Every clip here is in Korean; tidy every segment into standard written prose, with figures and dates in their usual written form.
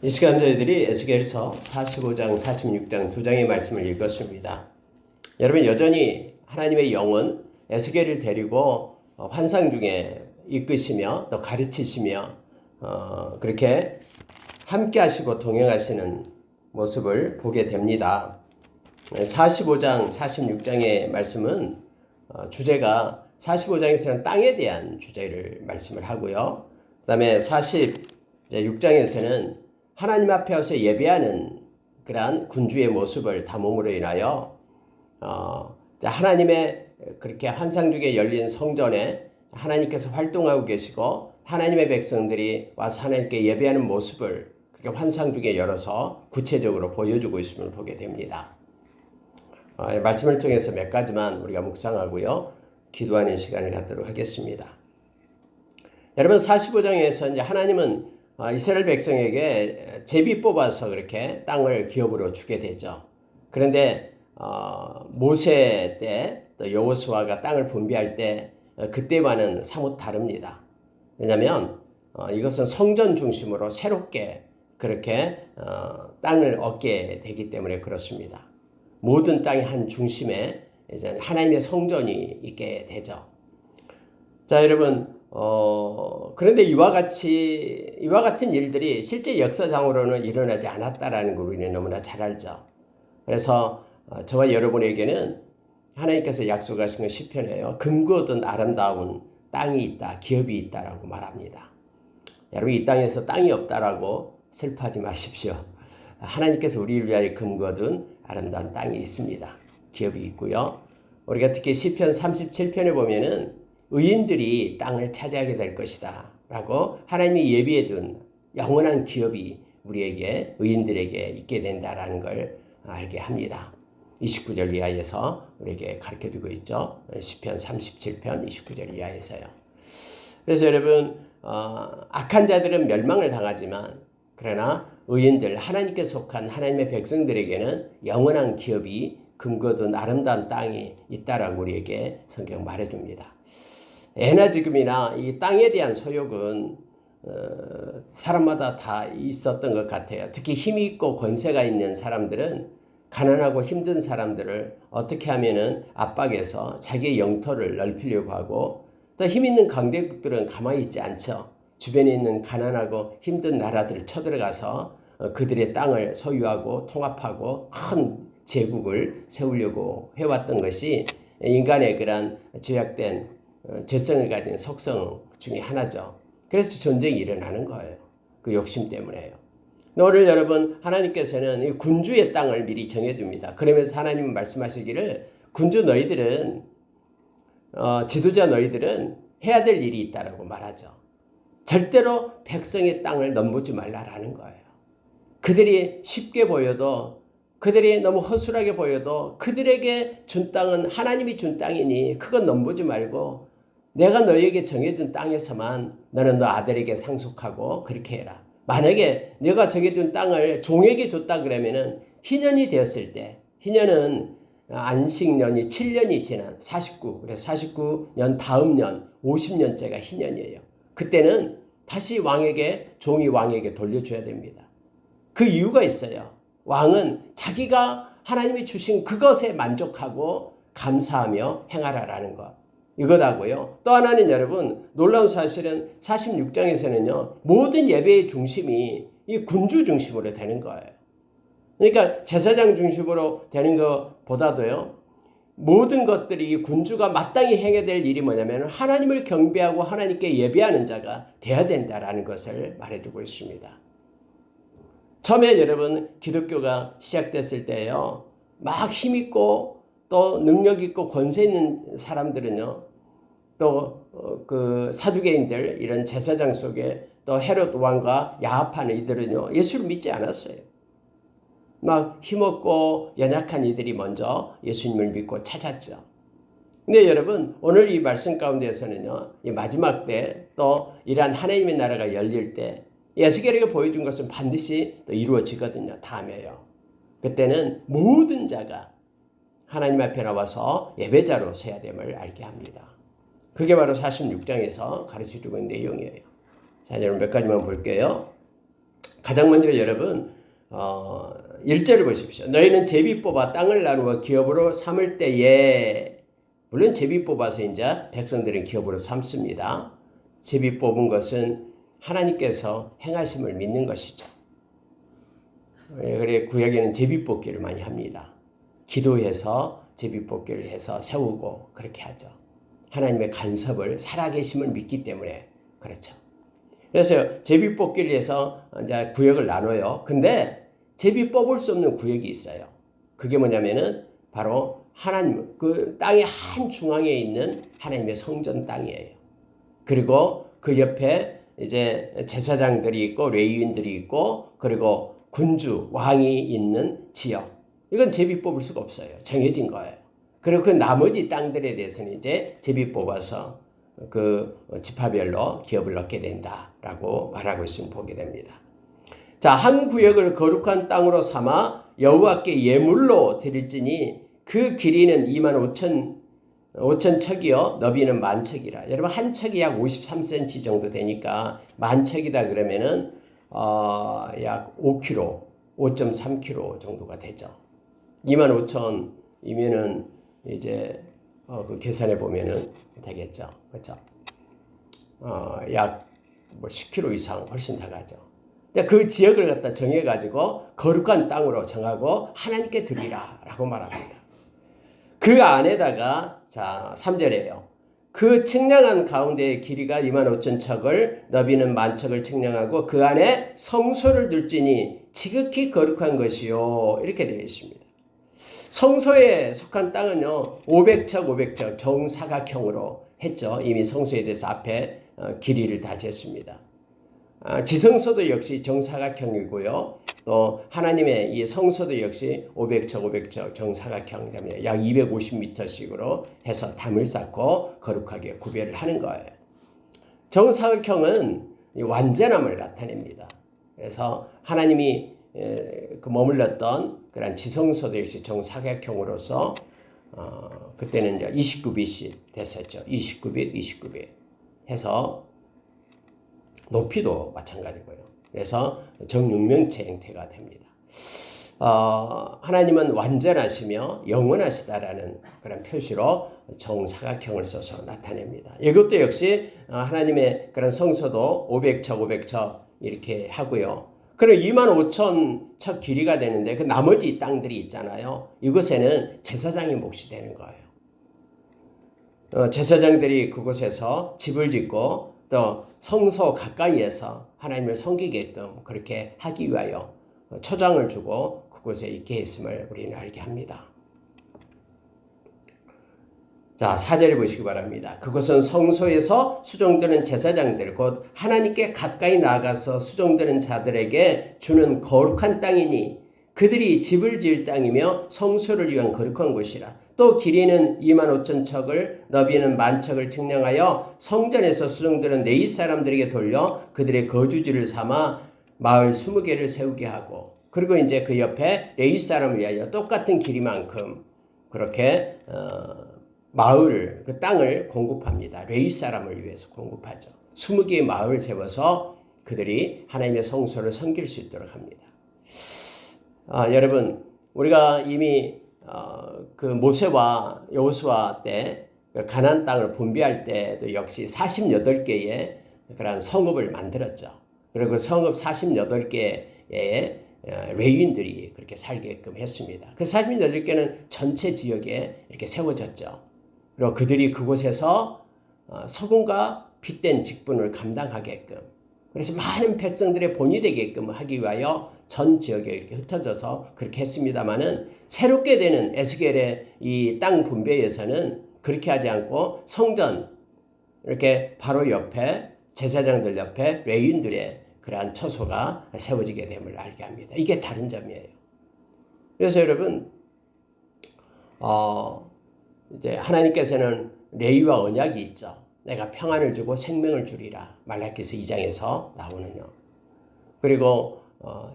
이 시간 저희들이 에스겔서 45장, 46장 두 장의 말씀을 읽었습니다. 여러분 여전히 하나님의 영은 에스겔을 데리고 환상 중에 이끄시며 또 가르치시며 그렇게 함께 하시고 동행하시는 모습을 보게 됩니다. 45장, 46장의 말씀은 주제가 45장에서는 땅에 대한 주제를 말씀을 하고요. 그 다음에 46장에서는 하나님 앞에 와서 예배하는 그러한 군주의 모습을 담음으로 인하여 하나님의 그렇게 환상 중에 열린 성전에 하나님께서 활동하고 계시고 하나님의 백성들이 와서 하나님께 예배하는 모습을 그렇게 환상 중에 열어서 구체적으로 보여주고 있음을 보게 됩니다. 말씀을 통해서 몇 가지만 우리가 묵상하고요. 기도하는 시간을 갖도록 하겠습니다. 여러분 45장에서 이제 하나님은 이스라엘 백성에게 제비 뽑아서 그렇게 땅을 기업으로 주게 되죠. 그런데 모세 때 또 여호수아가 땅을 분배할 때 그때와는 사뭇 다릅니다. 왜냐하면 이것은 성전 중심으로 새롭게 그렇게 땅을 얻게 되기 때문에 그렇습니다. 모든 땅의 한 중심에 이제 하나님의 성전이 있게 되죠. 자, 여러분, 그런데 이와 같은 일들이 실제 역사상으로는 일어나지 않았다라는 걸 우리는 너무나 잘 알죠. 그래서 저와 여러분에게는 하나님께서 약속하신 건 시편이에요. 금고 얻은 아름다운 땅이 있다, 기업이 있다라고 말합니다. 여러분 이 땅에서 땅이 없다라고 슬퍼하지 마십시오. 하나님께서 우리를 위하여 금고 얻은 아름다운 땅이 있습니다. 기업이 있고요. 우리가 특히 시편 37편에 보면은 의인들이 땅을 차지하게 될 것이다 라고 하나님이 예비해 둔 영원한 기업이 우리에게 의인들에게 있게 된다라는 걸 알게 합니다. 29절 이하에서 우리에게 가르쳐주고 있죠. 시편 37편 29절 이하에서요. 그래서 여러분 악한 자들은 멸망을 당하지만 그러나 의인들 하나님께 속한 하나님의 백성들에게는 영원한 기업이 금거둔 아름다운 땅이 있다라고 우리에게 성경 말해줍니다. 애나 지금이나 이 땅에 대한 소욕은 사람마다 다 있었던 것 같아요. 특히 힘이 있고 권세가 있는 사람들은 가난하고 힘든 사람들을 어떻게 하면은 압박해서 자기의 영토를 넓히려고 하고 또 힘 있는 강대국들은 가만히 있지 않죠. 주변에 있는 가난하고 힘든 나라들을 쳐들어가서 그들의 땅을 소유하고 통합하고 큰 제국을 세우려고 해왔던 것이 인간의 그런 죄악된 죄성을 가진 속성 중에 하나죠. 그래서 전쟁이 일어나는 거예요. 그 욕심 때문에요. 오늘 여러분 하나님께서는 이 군주의 땅을 미리 정해줍니다. 그러면서 하나님은 말씀하시기를 군주 너희들은 지도자 너희들은 해야 될 일이 있다라고 말하죠. 절대로 백성의 땅을 넘보지 말라라는 거예요. 그들이 쉽게 보여도 그들이 너무 허술하게 보여도 그들에게 준 땅은 하나님이 준 땅이니 그건 넘보지 말고 내가 너희에게 정해준 땅에서만 너는 너 아들에게 상속하고 그렇게 해라. 만약에 내가 정해준 땅을 종에게 줬다 그러면은 희년이 되었을 때, 희년은 안식년이 7년이 지난 49, 그래서 49년 다음 년 50년째가 희년이에요. 그때는 다시 종이 왕에게 돌려줘야 됩니다. 그 이유가 있어요. 왕은 자기가 하나님이 주신 그것에 만족하고 감사하며 행하라라는 것. 이거다고요. 또 하나는 여러분 놀라운 사실은 46장에서는요. 모든 예배의 중심이 이 군주 중심으로 되는 거예요. 그러니까 제사장 중심으로 되는 것보다도요. 모든 것들이 군주가 마땅히 행해야 될 일이 뭐냐면 하나님을 경배하고 하나님께 예배하는 자가 돼야 된다라는 것을 말해주고 있습니다. 처음에 여러분 기독교가 시작됐을 때요. 막 힘있고 또 능력 있고 권세 있는 사람들은요. 또 그 사두개인들 이런 제사장 속에 또 헤롯 왕과 야합하는 이들은요. 예수를 믿지 않았어요. 막 힘없고 연약한 이들이 먼저 예수님을 믿고 찾았죠. 근데 여러분 오늘 이 말씀 가운데에서는요. 이 마지막 때 또 이러한 하나님의 나라가 열릴 때 에스겔에게 보여준 것은 반드시 또 이루어지거든요. 다음에요. 그때는 모든 자가 하나님 앞에 나와서 예배자로 서야 됨을 알게 합니다. 그게 바로 46장에서 가르쳐주고 있는 내용이에요. 자, 여러분 몇 가지만 볼게요. 가장 먼저 여러분 1절을 보십시오. 너희는 제비 뽑아 땅을 나누어 기업으로 삼을 때에, 물론 제비 뽑아서 이제 백성들은 기업으로 삼습니다. 제비 뽑은 것은 하나님께서 행하심을 믿는 것이죠. 그래 구약에는 제비 뽑기를 많이 합니다. 기도해서 제비 뽑기를 해서 세우고 그렇게 하죠. 하나님의 간섭을 살아계심을 믿기 때문에 그렇죠. 그래서 제비 뽑기를 해서 이제 구역을 나눠요. 근데 제비 뽑을 수 없는 구역이 있어요. 그게 뭐냐면은 바로 하나님 그 땅의 한 중앙에 있는 하나님의 성전 땅이에요. 그리고 그 옆에 이제 제사장들이 있고 레위인들이 있고 그리고 군주 왕이 있는 지역. 이건 제비 뽑을 수가 없어요. 정해진 거예요. 그리고 그 나머지 땅들에 대해서는 이제 제비 뽑아서 그 지파별로 기업을 넣게 된다라고 말하고 있으면 보게 됩니다. 자, 한 구역을 거룩한 땅으로 삼아 여호와께 예물로 드릴지니 그 길이는 25,000 척이요 너비는 10,000척이라. 여러분 한 척이 약 53cm 정도 되니까 10,000척이다 그러면은 약 5kg, 5.3kg 정도가 되죠. 25,000이면은 이제 그 계산해 보면은 되겠죠. 그렇죠? 약 뭐 10kg 이상 훨씬 더 가죠. 그 지역을 갖다 정해 가지고 거룩한 땅으로 정하고 하나님께 드리라라고 말합니다. 그 안에다가 자 3절에요. 그 측량한 가운데의 길이가 25,000척을 너비는 10,000척을 측량하고 그 안에 성소를 둘지니 지극히 거룩한 것이요 이렇게 되어 있습니다. 성소에 속한 땅은요 500척 500척 정사각형으로 했죠. 이미 성소에 대해서 앞에 길이를 다 쟀습니다. 지성소도 역시 정사각형이고요. 또 하나님의 이 성소도 역시 500척 500척 정사각형 때문에 약 250m씩으로 해서 담을 쌓고 거룩하게 구별을 하는 거예요. 정사각형은 완전함을 나타냅니다. 그래서 하나님이 그 머물렀던 그런 지성소도 역시 정사각형으로서 그때는 이제 29빛이 됐었죠. 29빛 해서 높이도 마찬가지고요. 그래서 정육면체 형태가 됩니다. 하나님은 완전하시며 영원하시다라는 그런 표시로 정사각형을 써서 나타냅니다. 이것도 역시 하나님의 그런 성소도 500척 500척 이렇게 하고요. 그리고 25,000척 길이가 되는데 그 나머지 땅들이 있잖아요. 이곳에는 제사장이 몫이 되는 거예요. 제사장들이 그곳에서 집을 짓고 또 성소 가까이에서 하나님을 섬기게끔 그렇게 하기 위하여 초장을 주고 그곳에 있게 했음을 우리는 알게 합니다. 자, 4절에 보시기 바랍니다. 그것은 성소에서 수종되는 제사장들 곧 하나님께 가까이 나가서 수종되는 자들에게 주는 거룩한 땅이니 그들이 집을 지을 땅이며 성소를 위한 거룩한 곳이라. 또 길이는 25,000척을 너비는 10,000척을 측량하여 성전에서 수종되는 네이 사람들에게 돌려 그들의 거주지를 삼아 마을 20개를 세우게 하고 그리고 이제 그 옆에 레위 사람을 위하여 똑같은 길이만큼 그렇게 마을을 그 땅을 공급합니다. 레위 사람을 위해서 공급하죠. 20개의 마을을 세워서 그들이 하나님의 성소를 섬길 수 있도록 합니다. 여러분 우리가 이미 그 모세와 여호수아 때 가나안 땅을 분배할 때도 역시 48개의 그런 성읍을 만들었죠. 그리고 그 성읍 48개의 레위인들이 그렇게 살게끔 했습니다. 그 48개는 전체 지역에 이렇게 세워졌죠. 그리고 그들이 그곳에서 서금과 핏된 직분을 감당하게끔 그래서 많은 백성들의 본이 되게끔 하기 위하여 전 지역에 이렇게 흩어져서 그렇게 했습니다마는 새롭게 되는 에스겔의 이 땅 분배에서는 그렇게 하지 않고 성전 이렇게 바로 옆에 제사장들 옆에 레위인들의 그러한 처소가 세워지게 됨을 알게 합니다. 이게 다른 점이에요. 그래서 여러분 이제 하나님께서는 레위와 언약이 있죠. 내가 평안을 주고 생명을 주리라. 말라기서 2장에서 나오는요. 그리고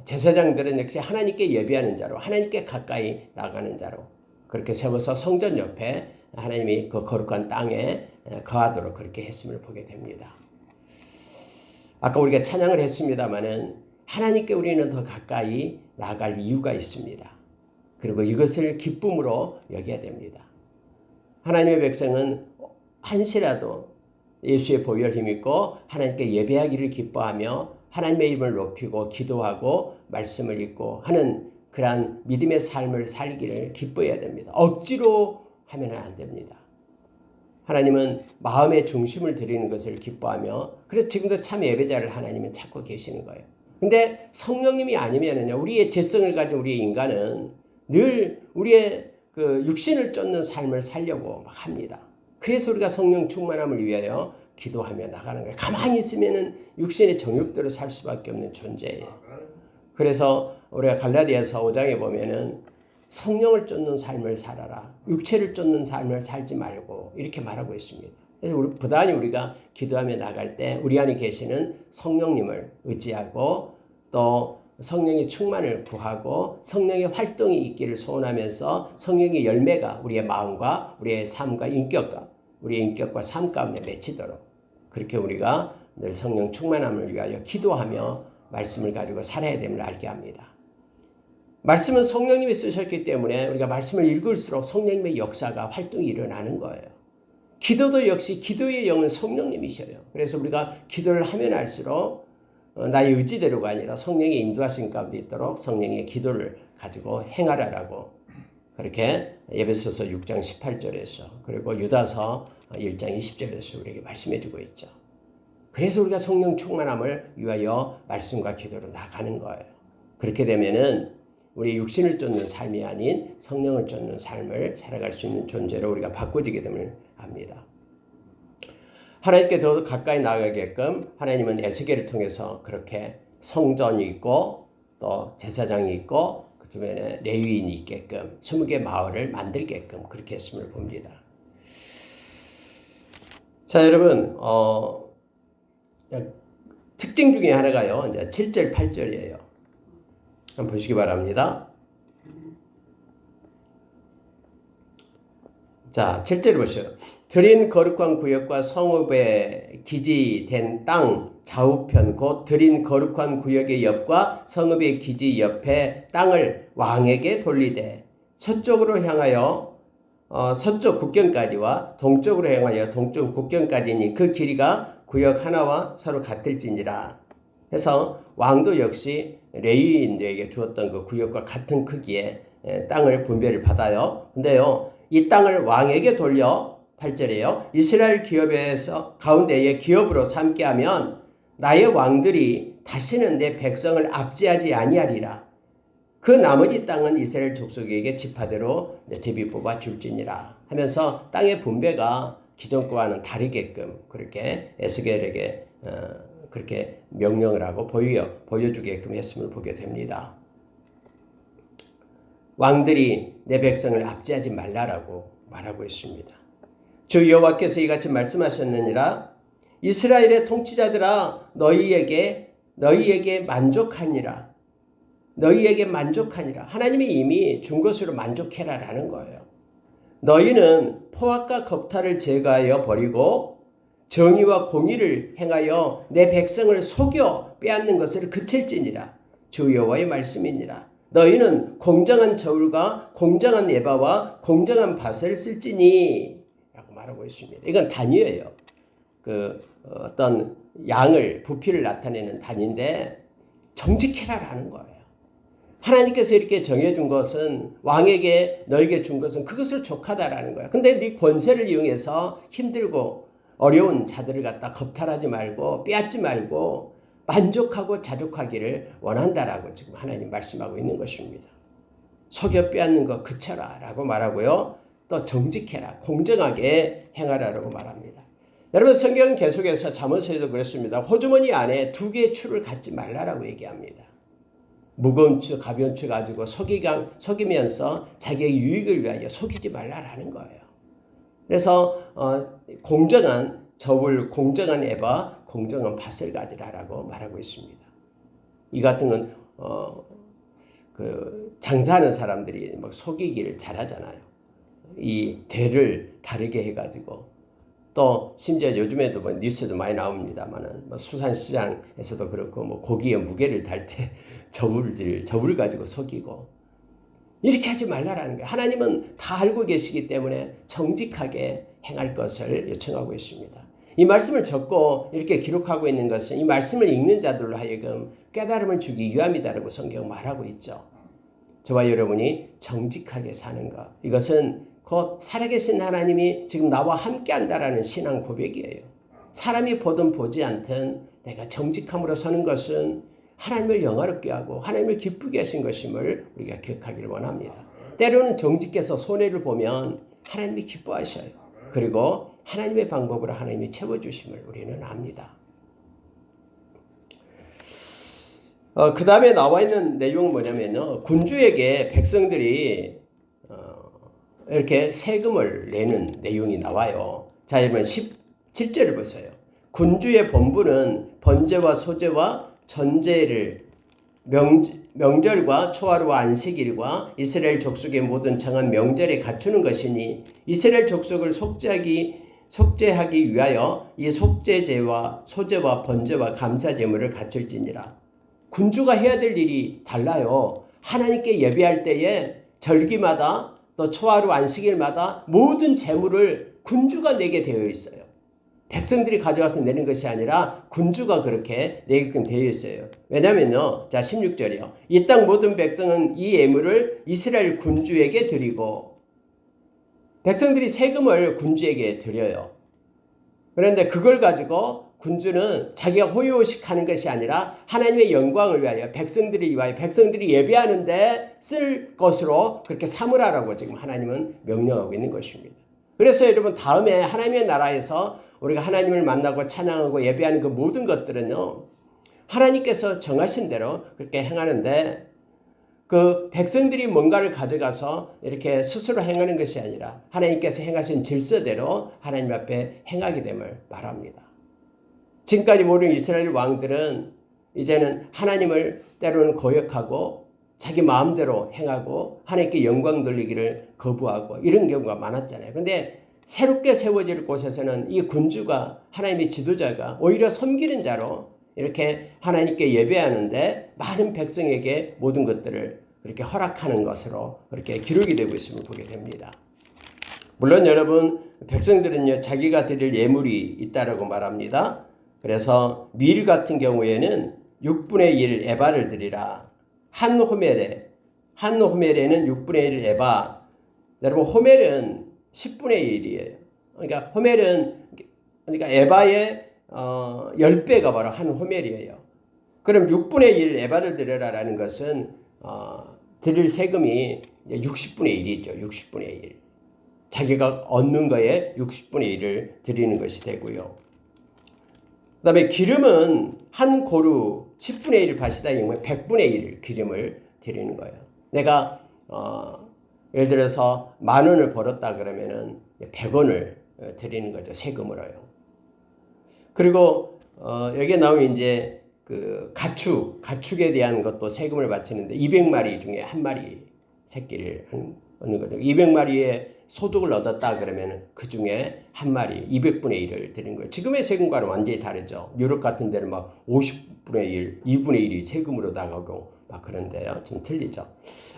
제사장들은 역시 하나님께 예배하는 자로 하나님께 가까이 나가는 자로 그렇게 세워서 성전 옆에 하나님이 그 거룩한 땅에 거하도록 그렇게 했음을 보게 됩니다. 아까 우리가 찬양을 했습니다마는 하나님께 우리는 더 가까이 나아갈 이유가 있습니다. 그리고 이것을 기쁨으로 여겨야 됩니다. 하나님의 백성은 한시라도 예수의 보혈 힘입고 하나님께 예배하기를 기뻐하며 하나님의 이름을 높이고 기도하고 말씀을 읽고 하는 그러한 믿음의 삶을 살기를 기뻐해야 됩니다. 억지로 하면 안 됩니다. 하나님은 마음의 중심을 드리는 것을 기뻐하며 그래서 지금도 참 예배자를 하나님은 찾고 계시는 거예요. 근데 성령님이 아니면은요, 우리의 죄성을 가진 우리의 인간은 늘 우리의 그 육신을 쫓는 삶을 살려고 막 합니다. 그래서 우리가 성령 충만함을 위하여 기도하며 나가는 거예요. 가만히 있으면은 육신의 정욕대로 살 수밖에 없는 존재예요. 그래서 우리가 갈라디아서 5장에 보면은 성령을 쫓는 삶을 살아라. 육체를 쫓는 삶을 살지 말고 이렇게 말하고 있습니다. 그래서 부단히 우리가 기도하며 나갈 때 우리 안에 계시는 성령님을 의지하고 또 성령의 충만을 구하고 성령의 활동이 있기를 소원하면서 성령의 열매가 우리의 마음과 우리의 삶과 우리의 인격과 삶 가운데 맺히도록 그렇게 우리가 늘 성령 충만함을 위하여 기도하며 말씀을 가지고 살아야 됨을 알게 합니다. 말씀은 성령님이 쓰셨기 때문에 우리가 말씀을 읽을수록 성령님의 역사가 활동이 일어나는 거예요. 기도도 역시 기도의 영은 성령님이셔요. 그래서 우리가 기도를 하면 할수록 나의 의지대로가 아니라 성령의 인도하신 가운데 있도록 성령의 기도를 가지고 행하라라고 그렇게 에베소서 6장 18절에서 그리고 유다서 1장 20절에서 우리에게 말씀해 주고 있죠. 그래서 우리가 성령 충만함을 위하여 말씀과 기도로 나가는 거예요. 그렇게 되면은 우리 육신을 쫓는 삶이 아닌 성령을 쫓는 삶을 살아갈 수 있는 존재로 우리가 바꿔지게 됨을 압니다. 하나님께 더 가까이 나아가게끔 하나님은 에스겔을 통해서 그렇게 성전이 있고 또 제사장이 있고 그 주변에 레위인이 있게끔 20개 마을을 만들게끔 그렇게 했음을 봅니다. 자, 여러분 특징 중에 하나가요. 이제 7절 8절이에요. 한번 보시기 바랍니다. 자, 7절 보시죠. 드린 거룩한 구역과 성읍에 기지된 땅 좌우편 곧 드린 거룩한 구역의 옆과 성읍의 기지 옆에 땅을 왕에게 돌리되 서쪽으로 향하여 서쪽 국경까지와 동쪽으로 향하여 동쪽 국경까지니 그 길이가 구역 하나와 서로 같을지니라. 해서 왕도 역시 레위인들에게 주었던 그 구역과 같은 크기의 땅을 분배를 받아요. 근데요, 이 땅을 왕에게 돌려 8절에요. 이스라엘 기업에서 가운데에 기업으로 삼게 하면 나의 왕들이 다시는 내 백성을 압제하지 아니하리라. 그 나머지 땅은 이스라엘 족속에게 지파대로 제비 뽑아 줄지니라 하면서 땅의 분배가 기존 거와는 다르게끔 그렇게 에스겔에게 그렇게 명령을 하고 보여주게끔 했음을 보게 됩니다. 왕들이 내 백성을 압제하지 말라라고 말하고 있습니다. 주 여호와께서 이같이 말씀하셨느니라. 이스라엘의 통치자들아 너희에게 만족하니라. 너희에게 만족하니라. 하나님이 이미 준 것으로 만족해라라는 거예요. 너희는 포악과 겁탈을 제거하여 버리고 정의와 공의를 행하여 내 백성을 속여 빼앗는 것을 그칠지니라. 주 여호와의 말씀이니라. 너희는 공정한 저울과 공정한 에바와 공정한 밭을 쓸지니 라고 말하고 있습니다. 이건 단위예요. 어떤 양을 부피를 나타내는 단위인데 정직해라라는 거예요. 하나님께서 이렇게 정해준 것은 왕에게 너에게 준 것은 그것을 족하다라는 거야. 근데 네 권세를 이용해서 힘들고 어려운 자들을 갖다 겁탈하지 말고 빼앗지 말고 만족하고 자족하기를 원한다라고 지금 하나님 말씀하고 있는 것입니다. 속여 빼앗는 거 그쳐라 라고 말하고요. 또 정직해라, 공정하게 행하라라고 말합니다. 여러분 성경 계속해서 잠언서에도 그랬습니다. 호주머니 안에 2개의 추를 갖지 말라라고 얘기합니다. 무거운 추, 가벼운 추 가지고 속이면서 자기의 유익을 위하여 속이지 말라라는 거예요. 그래서 공정한 저울, 공정한 에바, 공정한 밭을 가지라라고 말하고 있습니다. 이 같은 건 장사하는 사람들이 막 속이기를 잘하잖아요. 이 되를 다르게 해가지고 또 심지어 요즘에도 뭐 뉴스도 많이 나옵니다만은 뭐 수산시장에서도 그렇고 뭐 고기의 무게를 달 때 저울을 가지고 속이고 이렇게 하지 말라라는 거예요. 하나님은 다 알고 계시기 때문에 정직하게 행할 것을 요청하고 있습니다. 이 말씀을 적고 이렇게 기록하고 있는 것은 이 말씀을 읽는 자들로 하여금 깨달음을 주기 위함이다라고 성경 말하고 있죠. 저와 여러분이 정직하게 사는 것, 이것은 곧 살아계신 하나님이 지금 나와 함께 한다라는 신앙 고백이에요. 사람이 보든 보지 않든 내가 정직함으로 사는 것은 하나님을 영화롭게 하고 하나님을 기쁘게 하신 것임을 우리가 기억하기를 원합니다. 때로는 정직해서 손해를 보면 하나님이 기뻐하셔요. 그리고 하나님의 방법으로 하나님이 채워주심을 우리는 압니다. 그 다음에 나와 있는 내용은 뭐냐면요. 군주에게 백성들이 이렇게 세금을 내는 내용이 나와요. 자, 여러분 17절을 보세요. 군주의 본분은 번제와 소제와 전제를 명절과 초하루와 안식일과 이스라엘 족속의 모든 정한 명절에 갖추는 것이니 이스라엘 족속을 속죄하기 위하여 이 속죄제와 소제와 번제와 감사제물을 갖출지니라. 군주가 해야 될 일이 달라요. 하나님께 예배할 때에 절기마다 또 초하루 안식일마다 모든 제물을 군주가 내게 되어 있어요. 백성들이 가져와서 내는 것이 아니라 군주가 그렇게 내게끔 되어 있어요. 왜냐면요. 자, 16절이요. 이 땅 모든 백성은 이 예물을 이스라엘 군주에게 드리고, 백성들이 세금을 군주에게 드려요. 그런데 그걸 가지고 군주는 자기가 호요식하는 것이 아니라 하나님의 영광을 위하여 백성들이 예배하는데 쓸 것으로 그렇게 삼으라라고 지금 하나님은 명령하고 있는 것입니다. 그래서 여러분 다음에 하나님의 나라에서 우리가 하나님을 만나고 찬양하고 예배하는 그 모든 것들은요, 하나님께서 정하신 대로 그렇게 행하는데 그 백성들이 뭔가를 가져가서 이렇게 스스로 행하는 것이 아니라 하나님께서 행하신 질서대로 하나님 앞에 행하게 됨을 말합니다. 지금까지 모든 이스라엘 왕들은 이제는 하나님을 때로는 거역하고 자기 마음대로 행하고 하나님께 영광 돌리기를 거부하고 이런 경우가 많았잖아요. 그런데 새롭게 세워질 곳에서는 이 군주가 하나님의 지도자가 오히려 섬기는 자로 이렇게 하나님께 예배하는데 많은 백성에게 모든 것들을 그렇게 허락하는 것으로 그렇게 기록이 되고 있음을 보게 됩니다. 물론 여러분 백성들은요 자기가 드릴 예물이 있다라고 말합니다. 그래서 밀 같은 경우에는 6분의 1 에바를 드리라. 한 호멜에는 6분의 1 에바. 여러분 호멜은 10분의 1이에요. 그러니까 에바의 10배가 바로 한 호멜이에요. 그럼 6분의 1 에바를 드려라라는 것은 드릴 세금이 60분의 1이죠. 60분의 1. 자기가 얻는 거에 60분의 1을 드리는 것이 되고요. 그 다음에 기름은 한 고루 10분의 1을 바시다 경우에 100분의 1 기름을 드리는 거예요. 내가 예를 들어서 10,000원을 벌었다 그러면은 100원을 드리는 거죠. 세금으로요. 그리고 여기에 나오면 이제 그 가축에 대한 것도 세금을 바치는데 200마리 중에 한 마리 새끼를 얻는 거죠. 200마리의 소득을 얻었다 그러면 그 중에 한 마리 200분의 1을 드리는 거예요. 지금의 세금과는 완전히 다르죠. 유럽 같은 데는 막 50분의 1, 2분의 1이 세금으로 나가고 막 그런데요. 좀 틀리죠.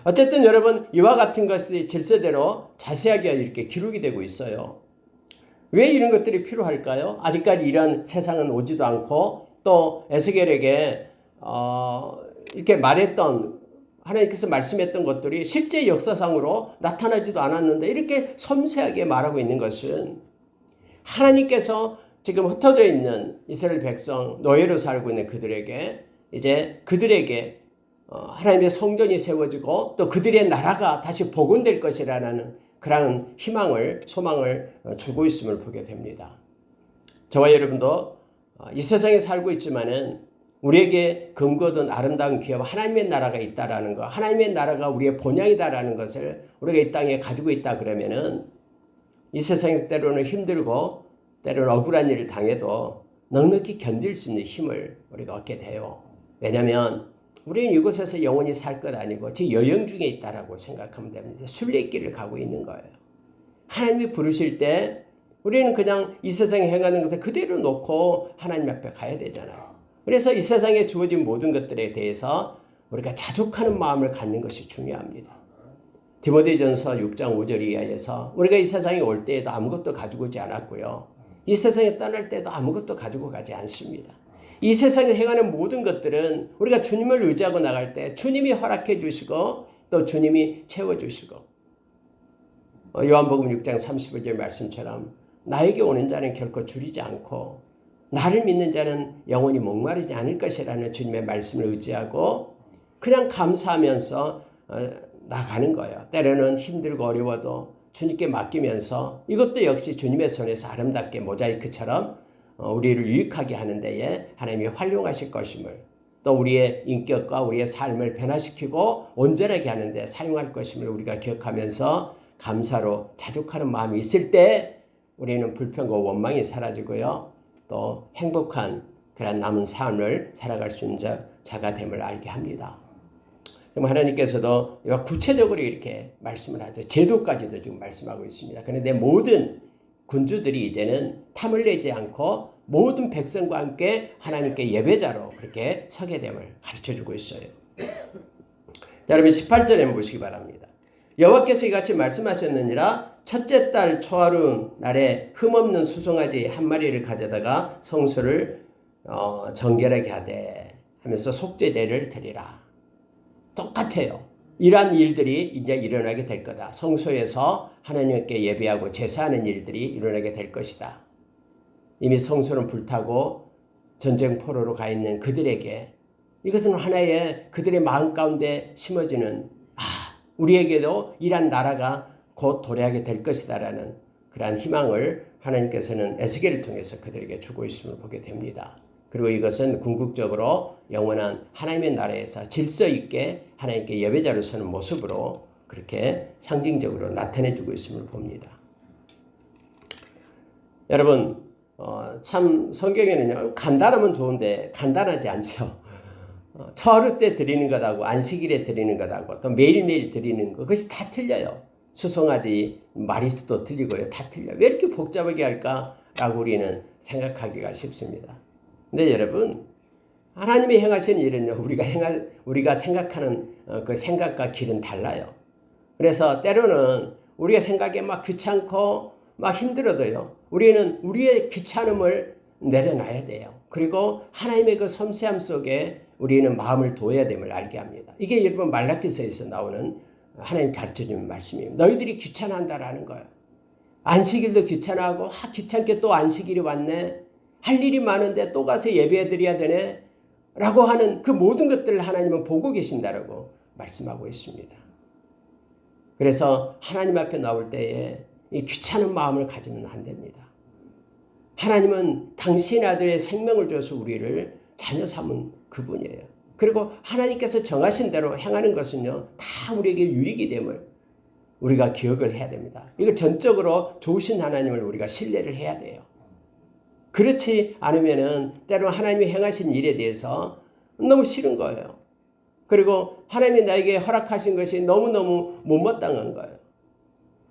어쨌든 여러분 이와 같은 것이 질서대로 자세하게 이렇게 기록이 되고 있어요. 왜 이런 것들이 필요할까요? 아직까지 이런 세상은 오지도 않고 또 에스겔에게 이렇게 말했던 하나님께서 말씀했던 것들이 실제 역사상으로 나타나지도 않았는데 이렇게 섬세하게 말하고 있는 것은 하나님께서 지금 흩어져 있는 이스라엘 백성, 노예로 살고 있는 그들에게 이제 그들에게 하나님의 성전이 세워지고 또 그들의 나라가 다시 복원될 것이라는 그런 희망을, 소망을 주고 있음을 보게 됩니다. 저와 여러분도 이 세상에 살고 있지만은 우리에게 근거든 아름다운 기업 하나님의 나라가 있다라는 거, 하나님의 나라가 우리의 본향이다라는 것을 우리가 이 땅에 가지고 있다 그러면은 이 세상에서 때로는 힘들고 때로는 억울한 일을 당해도 넉넉히 견딜 수 있는 힘을 우리가 얻게 돼요. 왜냐하면 우리는 이곳에서 영원히 살 것 아니고 즉 여행 중에 있다라고 생각하면 됩니다. 순례길을 가고 있는 거예요. 하나님이 부르실 때 우리는 그냥 이 세상에 행하는 것을 그대로 놓고 하나님 앞에 가야 되잖아요. 그래서 이 세상에 주어진 모든 것들에 대해서 우리가 자족하는 마음을 갖는 것이 중요합니다. 디모데전서 6장 5절 이하에서 우리가 이 세상에 올 때에도 아무것도 가지고 오지 않았고요. 이 세상에 떠날 때도 아무것도 가지고 가지 않습니다. 이 세상에 행하는 모든 것들은 우리가 주님을 의지하고 나갈 때 주님이 허락해 주시고 또 주님이 채워주시고, 요한복음 6장 35절 말씀처럼 나에게 오는 자는 결코 줄이지 않고 나를 믿는 자는 영원히 목마르지 않을 것이라는 주님의 말씀을 의지하고 그냥 감사하면서 나가는 거예요. 때로는 힘들고 어려워도 주님께 맡기면서 이것도 역시 주님의 손에서 아름답게 모자이크처럼 우리를 유익하게 하는 데에 하나님이 활용하실 것임을, 또 우리의 인격과 우리의 삶을 변화시키고 온전하게 하는 데 사용할 것임을 우리가 기억하면서 감사로 자족하는 마음이 있을 때 우리는 불평과 원망이 사라지고요. 또 행복한 그런 남은 삶을 살아갈 수 있는 자가 됨을 알게 합니다. 그럼 하나님께서도 구체적으로 이렇게 말씀을 하죠. 제도까지도 지금 말씀하고 있습니다. 그런데 모든 군주들이 이제는 탐을 내지 않고 모든 백성과 함께 하나님께 예배자로 그렇게 서게 됨을 가르쳐주고 있어요. 자, 여러분 18절에 한번 보시기 바랍니다. 여호와께서 이같이 말씀하셨느니라 첫째 달 초하루 날에 흠없는 수송아지 한 마리를 가져다가 성소를 정결하게 하되 하면서 속죄제를 드리라. 똑같아요. 이러한 일들이 이제 일어나게 될 거다. 성소에서 하나님께 예배하고 제사하는 일들이 일어나게 될 것이다. 이미 성소는 불타고 전쟁 포로로 가 있는 그들에게 이것은 하나의 그들의 마음 가운데 심어지는 우리에게도 이러한 나라가 곧 도래하게 될 것이다라는 그러한 희망을 하나님께서는 에스겔을 통해서 그들에게 주고 있음을 보게 됩니다. 그리고 이것은 궁극적으로 영원한 하나님의 나라에서 질서 있게 하나님께 예배자로 서는 모습으로 그렇게 상징적으로 나타내주고 있음을 봅니다. 여러분 참 성경에는요 간단하면 좋은데 간단하지 않죠. 초하루 때 드리는 것하고 안식일에 드리는 것하고 또 매일매일 드리는 것 그것이 다 틀려요. 수송아지 마리수도 틀리고요. 다 틀려요. 왜 이렇게 복잡하게 할까라고 우리는 생각하기가 쉽습니다. 근데 여러분 하나님이 행하시는 일은요 우리가 생각하는 그 생각과 길은 달라요. 그래서 때로는 우리가 생각에 막 귀찮고 막 힘들어도요 우리는 우리의 귀찮음을 내려놔야 돼요. 그리고 하나님의 그 섬세함 속에 우리는 마음을 둬야 됨을 알게 합니다. 이게 여러분 말라기서에서 나오는 하나님 가르쳐주는 말씀입니다. 너희들이 귀찮아한다라는 거예요. 안식일도 귀찮아하고 귀찮게 또 안식일이 왔네. 할 일이 많은데 또 가서 예배해드려야 되네 라고 하는 그 모든 것들을 하나님은 보고 계신다라고 말씀하고 있습니다. 그래서 하나님 앞에 나올 때에 이 귀찮은 마음을 가지면 안 됩니다. 하나님은 당신 아들의 생명을 줘서 우리를 자녀 삼은 그분이에요. 그리고 하나님께서 정하신 대로 행하는 것은요 다 우리에게 유익이 됨을 우리가 기억을 해야 됩니다. 이거 전적으로 좋으신 하나님을 우리가 신뢰를 해야 돼요. 그렇지 않으면은 때로 하나님이 행하신 일에 대해서 너무 싫은 거예요. 그리고 하나님이 나에게 허락하신 것이 너무너무 못마땅한 거예요.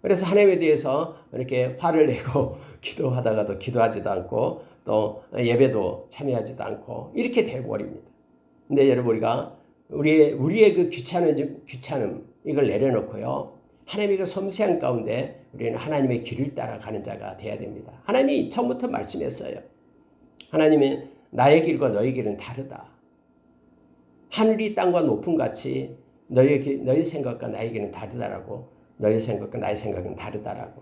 그래서 하나님에 대해서 이렇게 화를 내고 기도하다가도 기도하지도 않고 또 예배도 참여하지도 않고 이렇게 되어버립니다. 근데 여러분 우리가 우리의 그 귀찮음 이걸 내려놓고요. 하나님의 그 섬세한 가운데 우리는 하나님의 길을 따라가는 자가 되어야 됩니다. 하나님이 처음부터 말씀했어요. 하나님이 나의 길과 너의 길은 다르다. 하늘이 땅과 높음 같이 너의 생각과 나의 길은 다르다라고. 너의 생각과 나의 생각은 다르다라고.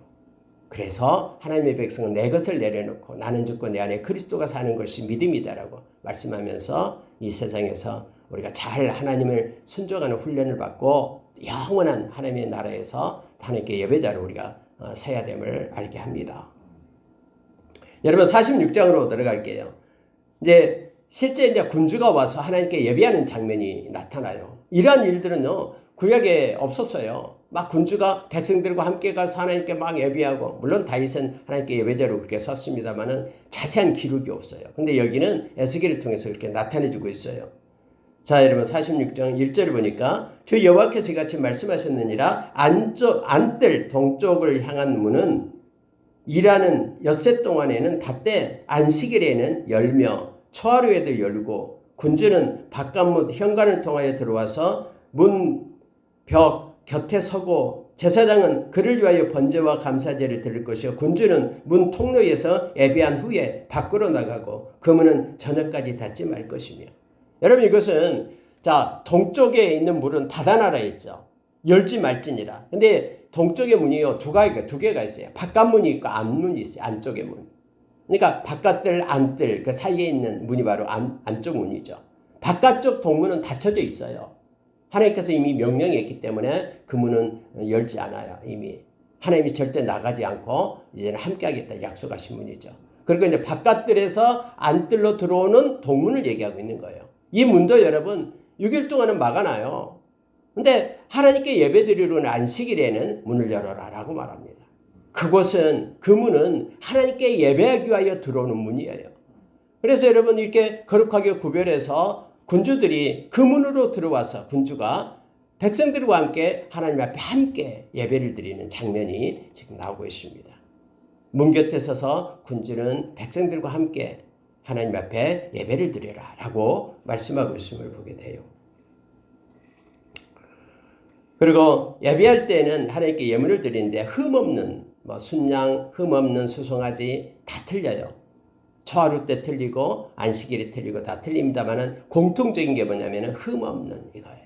그래서 하나님의 백성은 내 것을 내려놓고 나는 죽고 내 안에 그리스도가 사는 것이 믿음이다라고 말씀하면서 이 세상에서 우리가 잘 하나님을 순종하는 훈련을 받고 영원한 하나님의 나라에서 하나님께 예배자로 우리가 서야 됨을 알게 합니다. 여러분 46장으로 들어갈게요. 이제 실제 이제 군주가 와서 하나님께 예배하는 장면이 나타나요. 이러한 일들은요 구약에 없었어요. 막 군주가 백성들과 함께 가서 하나님께 막 예배하고, 물론 다윗은 하나님께 예배자로 그렇게 섰습니다만은 자세한 기록이 없어요. 근데 여기는 에스겔을 통해서 이렇게 나타내주고 있어요. 자, 여러분 46장 1절을 보니까 주 여호와께서 같이 말씀하셨느니라 안뜰 동쪽을 향한 문은 일하는 엿새 동안에는 닷새 안식일에는 열며 초하루에도 열고 군주는 바깥문 현관을 통하여 들어와서 문 벽 곁에 서고 제사장은 그를 위하여 번제와 감사제를 드릴 것이요 군주는 문 통로에서 예배한 후에 밖으로 나가고 그 문은 저녁까지 닫지 말 것이며. 여러분 이것은 자 동쪽에 있는 문은 닫아놔라 했죠. 열지 말지니라. 근데 동쪽의 문이요 두 개가 있어요. 바깥문이 있고 안문이 있어요. 안쪽의 문. 그러니까 바깥들 안뜰 그 사이에 있는 문이 바로 안쪽 문이죠. 바깥쪽 동문은 닫혀져 있어요. 하나님께서 이미 명령했기 때문에 그 문은 열지 않아요. 이미 하나님이 절대 나가지 않고 이제는 함께하겠다 약속하신 문이죠. 그리고 이제 바깥들에서 안뜰로 들어오는 동문을 얘기하고 있는 거예요. 이 문도 여러분 6일 동안은 막아놔요. 근데 하나님께 예배드리려는 안식일에는 문을 열어라라고 말합니다. 그곳은 그 문은 하나님께 예배하기 위하여 들어오는 문이에요. 그래서 여러분 이렇게 거룩하게 구별해서 군주들이 그 문으로 들어와서 군주가 백성들과 함께 하나님 앞에 함께 예배를 드리는 장면이 지금 나오고 있습니다. 문 곁에 서서 군주는 백성들과 함께 하나님 앞에 예배를 드려라 라고 말씀하고 있음을 보게 돼요. 그리고 예배할 때는 하나님께 예물을 드리는데 흠없는 순양, 흠없는 수송아지 다 틀려요. 초하루 때 틀리고 안식일에 틀리고 다 틀립니다만은 공통적인 게 뭐냐면은 흠없는 이거예요.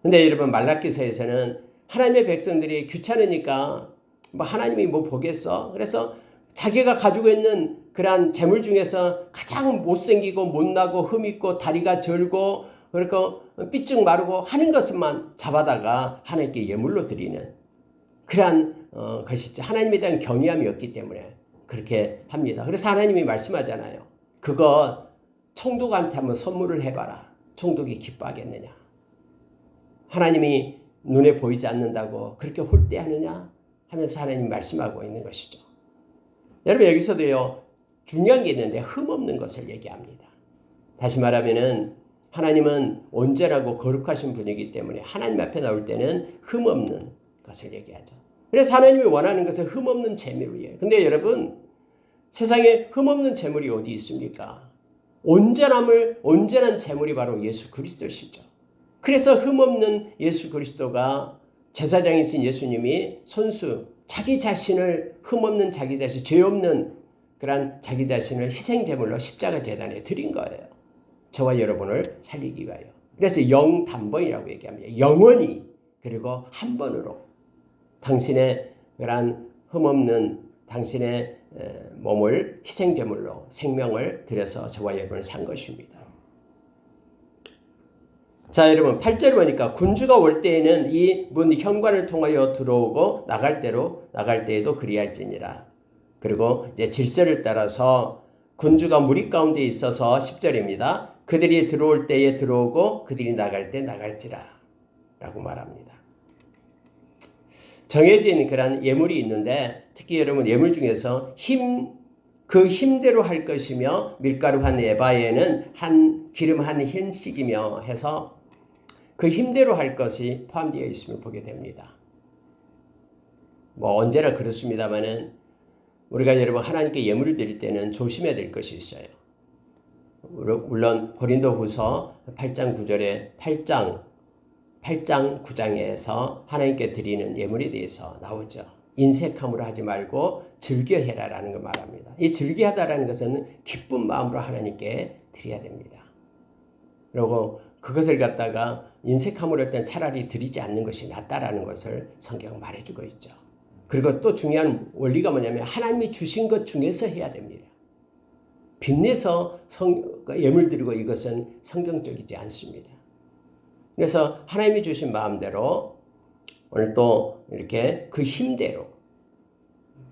근데 여러분 말라기서에서는 하나님의 백성들이 귀찮으니까 하나님이 뭐 보겠어? 그래서 자기가 가지고 있는 그러한 재물 중에서 가장 못생기고 못나고 흠있고 다리가 절고 그리고 삐쭉 마르고 하는 것만 잡아다가 하나님께 예물로 드리는 그러한 것이죠. 하나님에 대한 경외함이 없기 때문에 그렇게 합니다. 그래서 하나님이 말씀하잖아요. 그거 총독한테 한번 선물을 해봐라. 총독이 기뻐하겠느냐. 하나님이 눈에 보이지 않는다고 그렇게 홀대하느냐 하면서 하나님이 말씀하고 있는 것이죠. 여러분 여기서도요. 중요한 게 있는데 흠없는 것을 얘기합니다. 다시 말하면은 하나님은 온전하고 거룩하신 분이기 때문에 하나님 앞에 나올 때는 흠없는 것을 얘기하죠. 그래서 하나님이 원하는 것은 흠없는 재물이에요. 근데 여러분 세상에 흠없는 재물이 어디 있습니까? 온전한 재물이 바로 예수 그리스도시죠. 그래서 흠없는 예수 그리스도가 제사장이신 예수님이 손수 자기 자신을 흠없는 자기 자신, 죄 없는 그런 자기 자신을 희생제물로 십자가 제단에 드린 거예요. 저와 여러분을 살리기 위하여. 그래서 영단번이라고 얘기합니다. 영원히 그리고 한 번으로 당신의 그런 흠없는 당신의 몸을 희생제물로 생명을 들여서 저와 여러분을 산 것입니다. 자 여러분 8절 보니까 군주가 올 때에는 이 문 현관을 통하여 들어오고 나갈 때에도 그리할지니라. 그리고 이제 질서를 따라서 군주가 무리 가운데 있어서 10절입니다. 그들이 들어올 때에 들어오고 그들이 나갈 때 나갈지라 라고 말합니다. 정해진 그런 예물이 있는데 특히 여러분 예물 중에서 그 힘대로 할 것이며 밀가루 한 에바에는 기름 한 흰씩이며 해서 그 힘대로 할 것이 포함되어 있음을 보게 됩니다. 언제나 그렇습니다만은 우리가 여러분 하나님께 예물을 드릴 때는 조심해야 될 것이 있어요. 물론 고린도후서 8장 9절에 8장 9장에서 하나님께 드리는 예물에 대해서 나오죠. 인색함으로 하지 말고 즐겨해라라는 걸 말합니다. 이 즐겨하다라는 것은 기쁜 마음으로 하나님께 드려야 됩니다. 그리고 그것을 갖다가 인색함으로 할 때는 차라리 드리지 않는 것이 낫다라는 것을 성경은 말해주고 있죠. 그리고 또 중요한 원리가 뭐냐면 하나님이 주신 것 중에서 해야 됩니다. 빚내서 예물 드리고 이것은 성경적이지 않습니다. 그래서 하나님이 주신 마음대로 오늘 또 이렇게 그 힘대로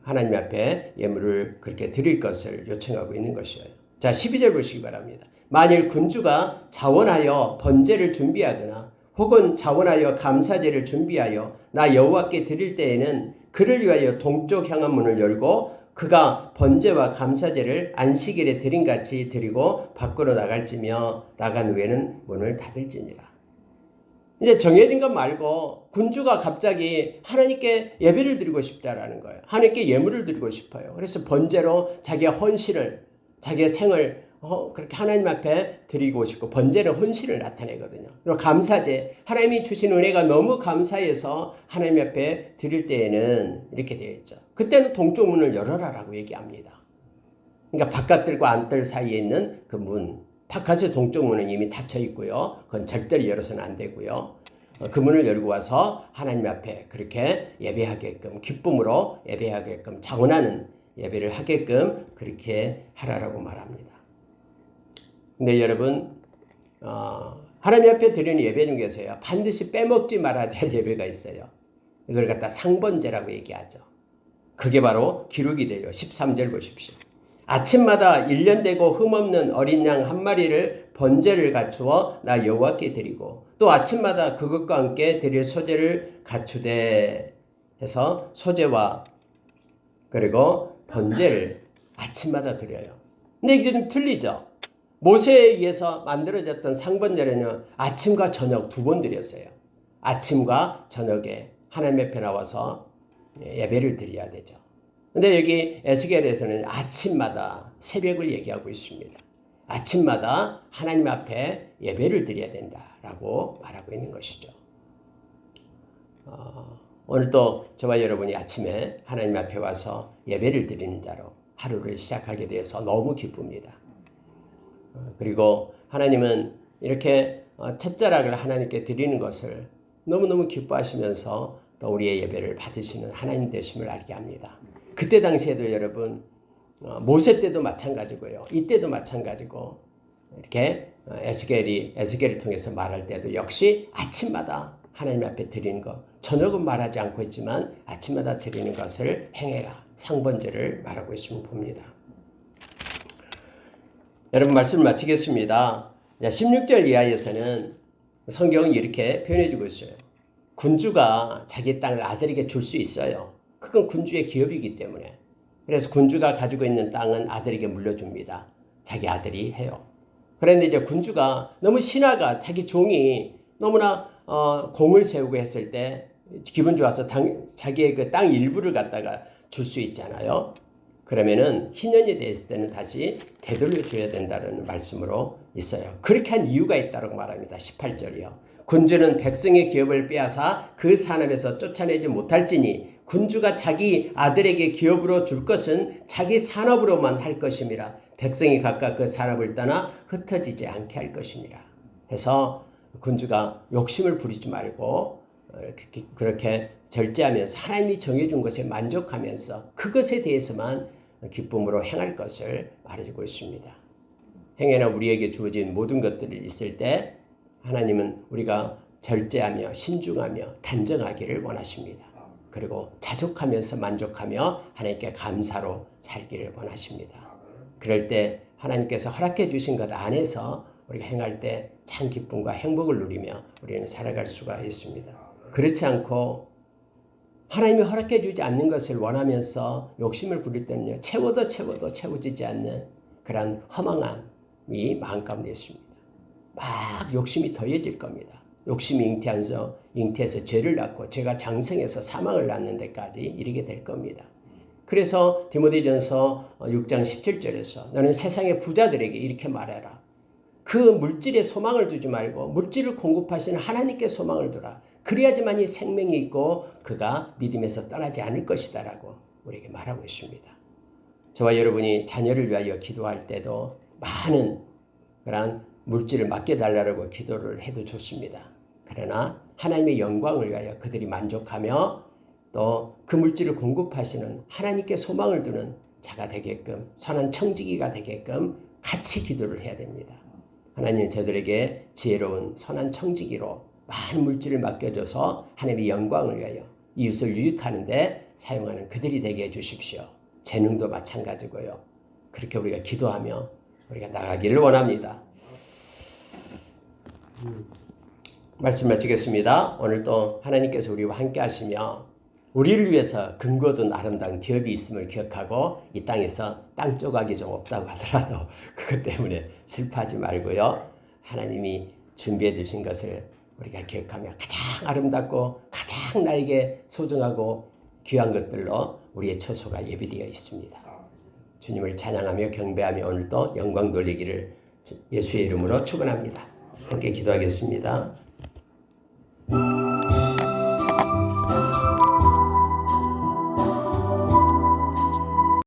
하나님 앞에 예물을 그렇게 드릴 것을 요청하고 있는 것이에요. 자 12절 보시기 바랍니다. 만일 군주가 자원하여 번제를 준비하거나 혹은 자원하여 감사제를 준비하여 나 여호와께 드릴 때에는 그를 위하여 동쪽 향한 문을 열고 그가 번제와 감사제를 안식일에 드림같이 드리고 밖으로 나갈지며 나간 후에는 문을 닫을지니라. 이제 정해진 것 말고 군주가 갑자기 하나님께 예배를 드리고 싶다라는 거예요. 하나님께 예물을 드리고 싶어요. 그래서 번제로 자기의 헌신을, 자기의 생을 그렇게 하나님 앞에 드리고 싶고, 번제는 헌신을 나타내거든요. 그리고 감사제, 하나님이 주신 은혜가 너무 감사해서 하나님 앞에 드릴 때에는 이렇게 되어 있죠. 그때는 동쪽 문을 열어라라고 얘기합니다. 그러니까 바깥들과 안뜰 사이에 있는 그 문, 바깥의 동쪽 문은 이미 닫혀 있고요. 그건 절대로 열어서는 안 되고요. 그 문을 열고 와서 하나님 앞에 그렇게 예배하게끔, 기쁨으로 예배하게끔, 자원하는 예배를 하게끔 그렇게 하라라고 말합니다. 근데 여러분, 하나님 앞에 드리는 예배 중에서요, 반드시 빼먹지 말아야 될 예배가 있어요. 이걸 갖다 상번제라고 얘기하죠. 그게 바로 기록이 돼요. 13절 보십시오. 아침마다 1년 되고 흠없는 어린 양 한 마리를 번제를 갖추어 나 여호와께 드리고, 또 아침마다 그것과 함께 드릴 소제를 갖추되 해서 소제와 그리고 번제를 아침마다 드려요. 근데 이게 좀 틀리죠. 모세에 의해서 만들어졌던 상번제는요, 아침과 저녁 두 번 드렸어요. 아침과 저녁에 하나님 앞에 나와서 예배를 드려야 되죠. 근데 여기 에스겔에서는 아침마다 새벽을 얘기하고 있습니다. 아침마다 하나님 앞에 예배를 드려야 된다라고 말하고 있는 것이죠. 오늘 또 저와 여러분이 아침에 하나님 앞에 와서 예배를 드리는 자로 하루를 시작하게 되어서 너무 기쁩니다. 그리고 하나님은 이렇게 첫자락을 하나님께 드리는 것을 너무너무 기뻐하시면서 또 우리의 예배를 받으시는 하나님 되심을 알게 합니다. 그때 당시에도 여러분, 모세 때도 마찬가지고요. 이때도 마찬가지고, 이렇게 에스겔을 통해서 말할 때도 역시 아침마다 하나님 앞에 드리는 것, 저녁은 말하지 않고 있지만 아침마다 드리는 것을 행해라. 상번제를 말하고 있음을 봅니다. 여러분, 말씀을 마치겠습니다. 16절 이하에서는 성경은 이렇게 표현해주고 있어요. 군주가 자기 땅을 아들에게 줄 수 있어요. 그건 군주의 기업이기 때문에. 그래서 군주가 가지고 있는 땅은 아들에게 물려줍니다. 자기 아들이 해요. 그런데 이제 군주가 너무 신하가, 자기 종이 너무나 공을 세우고 했을 때 기분 좋아서 자기의 그 땅 일부를 갖다가 줄 수 있잖아요. 그러면은 희년이 됐을 때는 다시 되돌려 줘야 된다는 말씀으로 있어요. 그렇게 한 이유가 있다고 말합니다. 18절이요. 군주는 백성의 기업을 빼앗아 그 산업에서 쫓아내지 못할지니 군주가 자기 아들에게 기업으로 줄 것은 자기 산업으로만 할 것임이라. 백성이 각각 그 산업을 떠나 흩어지지 않게 할 것임이라. 해서 군주가 욕심을 부리지 말고 그렇게 절제하면서 하나님이 정해준 것에 만족하면서 그것에 대해서만 기쁨으로 행할 것을 말해주고 있습니다. 행여나 우리에게 주어진 모든 것들이 있을 때 하나님은 우리가 절제하며 신중하며 단정하기를 원하십니다. 그리고 자족하면서 만족하며 하나님께 감사로 살기를 원하십니다. 그럴 때 하나님께서 허락해 주신 것 안에서 우리가 행할 때 참 기쁨과 행복을 누리며 우리는 살아갈 수가 있습니다. 그렇지 않고 하나님이 허락해 주지 않는 것을 원하면서 욕심을 부릴 때는요, 채워도 채워지지 않는 그런 허망함이 마음 가운데 있습니다. 막 욕심이 더해질 겁니다. 욕심이 잉태해서 죄를 낳고 죄가 장성해서 사망을 낳는 데까지 이르게 될 겁니다. 그래서 디모데전서 6장 17절에서 너는 세상의 부자들에게 이렇게 말해라. 그 물질에 소망을 두지 말고 물질을 공급하시는 하나님께 소망을 두라. 그래야지만이 생명이 있고 그가 믿음에서 떠나지 않을 것이다 라고 우리에게 말하고 있습니다. 저와 여러분이 자녀를 위하여 기도할 때도 많은 그런 물질을 맡겨달라고 기도를 해도 좋습니다. 그러나 하나님의 영광을 위하여 그들이 만족하며 또 그 물질을 공급하시는 하나님께 소망을 두는 자가 되게끔, 선한 청지기가 되게끔 같이 기도를 해야 됩니다. 하나님 저들에게 지혜로운 선한 청지기로 많은 물질을 맡겨줘서 하나님의 영광을 위하여 이웃을 유익하는 데 사용하는 그들이 되게 해주십시오. 재능도 마찬가지고요. 그렇게 우리가 기도하며 우리가 나가기를 원합니다. 말씀 마치겠습니다. 오늘 또 하나님께서 우리와 함께 하시며 우리를 위해서 근거둔 아름다운 기업이 있음을 기억하고 이 땅에서 땅 조각이 좀 없다고 하더라도 그것 때문에 슬퍼하지 말고요. 하나님이 준비해 주신 것을 우리가 기억하며 가장 아름답고 가장 나에게 소중하고 귀한 것들로 우리의 처소가 예비되어 있습니다. 주님을 찬양하며 경배하며 오늘도 영광 돌리기를 예수의 이름으로 축원합니다. 함께 기도하겠습니다.